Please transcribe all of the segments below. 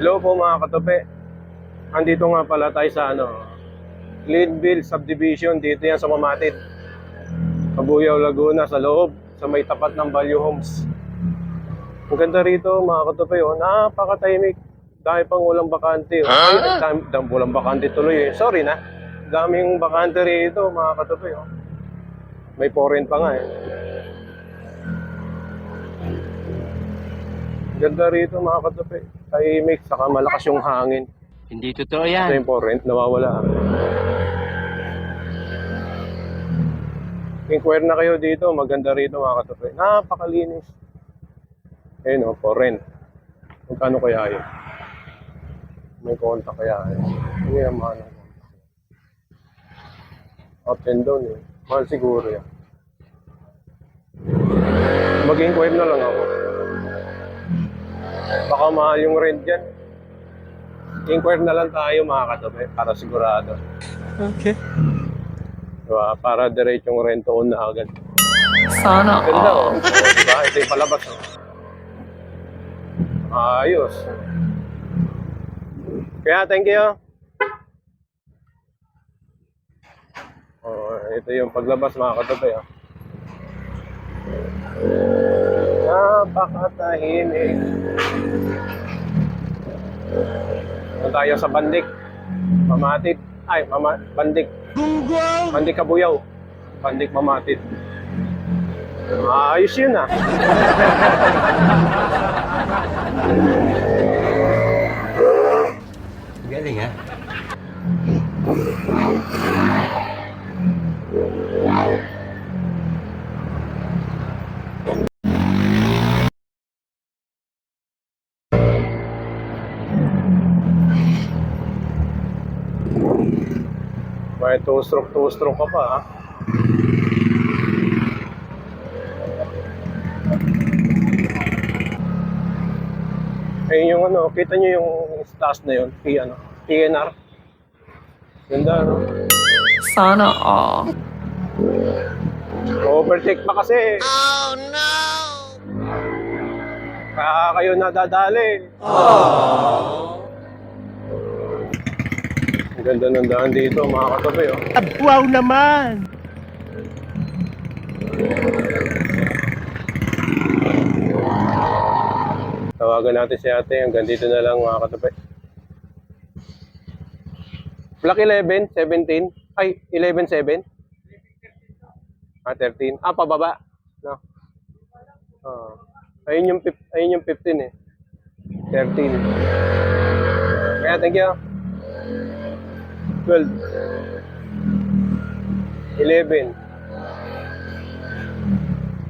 Hello po mga katope. Andito nga pala tayo sa Leadville Subdivision. Dito yan sa Mamatid, Cabuyao, Laguna, sa loob, sa may tapat ng Value Homes. Ang ganda rito mga katope, napakatahimik. Dahil pang walang bakante. Ay, walang bakante tuloy. Sorry na. Daming bakante rito mga katope. May foreign pa nga eh. Ganda rito mga katope. Tahimik, saka malakas yung hangin. Hindi totoo yan. Ito yung foreign, nawawala. Inquire na kayo dito, maganda rito mga katope. Napakalinis. Ayun foreign. Magkano kaya yun? May kontak kaya yun? Hindi yung mahal ng kontak. Up and down eh. Mahal siguro yan. Mag-inquire na lang ako. Baka mahal yung rent dyan. Inquire na lang tayo mga katope para sigurado. Okay. Diba? Para diretsong rent on na agad. Sana Ganda diba? Ito yung palabas Ayos. Kaya thank you. Ito yung paglabas mga katope. Napakatahimik. Ito tayo sa Bandik, Mamatid. Bandik. Bandik Cabuyao. Bandik Mamatid. Ayos yun Galing ha? May two-stroke ka pa Ayun yung kita nyo yung taas na yun, PNR. Ganda Sana Overtake pa kasi. Oh no! Kaya kayo nadadali. Ang ganda ng daan dito mga katope Wow naman! Tawagan natin si ate. Hanggang dito na lang mga katope. Block 11, 17. Ay, 11-7. 13. Pababa. No. Ayun yung 15 eh. 13. Kaya thank you. 12. 11.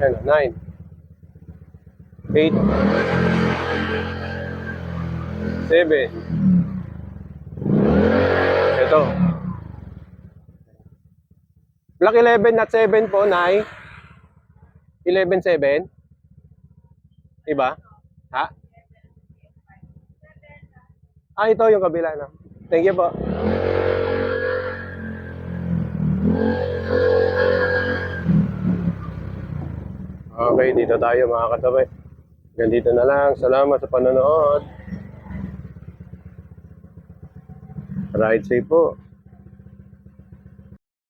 9. 8. 7. Ito. Block 11 at 7 po, Nay. 11-7. Diba? Ha? Ito yung kabila na. Thank you po. Okay, dito tayo mga katabi. Ganito na lang. Salamat sa panonood. Ride safe po.